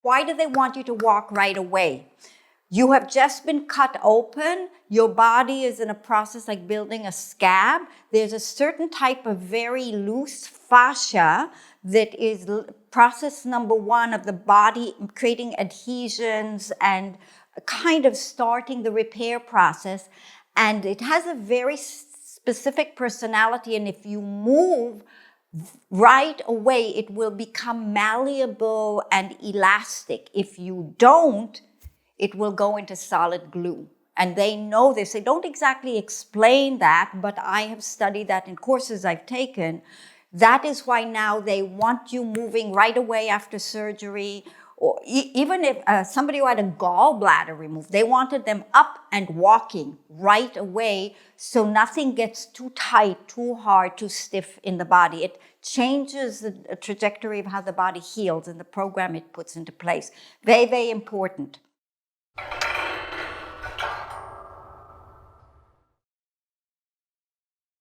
Why do they want you to walk right away? You have just been cut open. Your body is in a process like building a scab. There's a certain type of very loose fascia that is process number one of the body creating adhesions and kind of starting the repair process. And it has a very specific personality. And if you move right away, it will become malleable and elastic. If you don't, it will go into solid glue. And they know this. They don't exactly explain that, but I have studied that in courses I've taken. That is why now they want you moving right away after surgery, or even if somebody who had a gallbladder removed, they wanted them up and walking right away so nothing gets too tight, too hard, too stiff in the body. It changes the trajectory of how the body heals and the program it puts into place. Very, very important.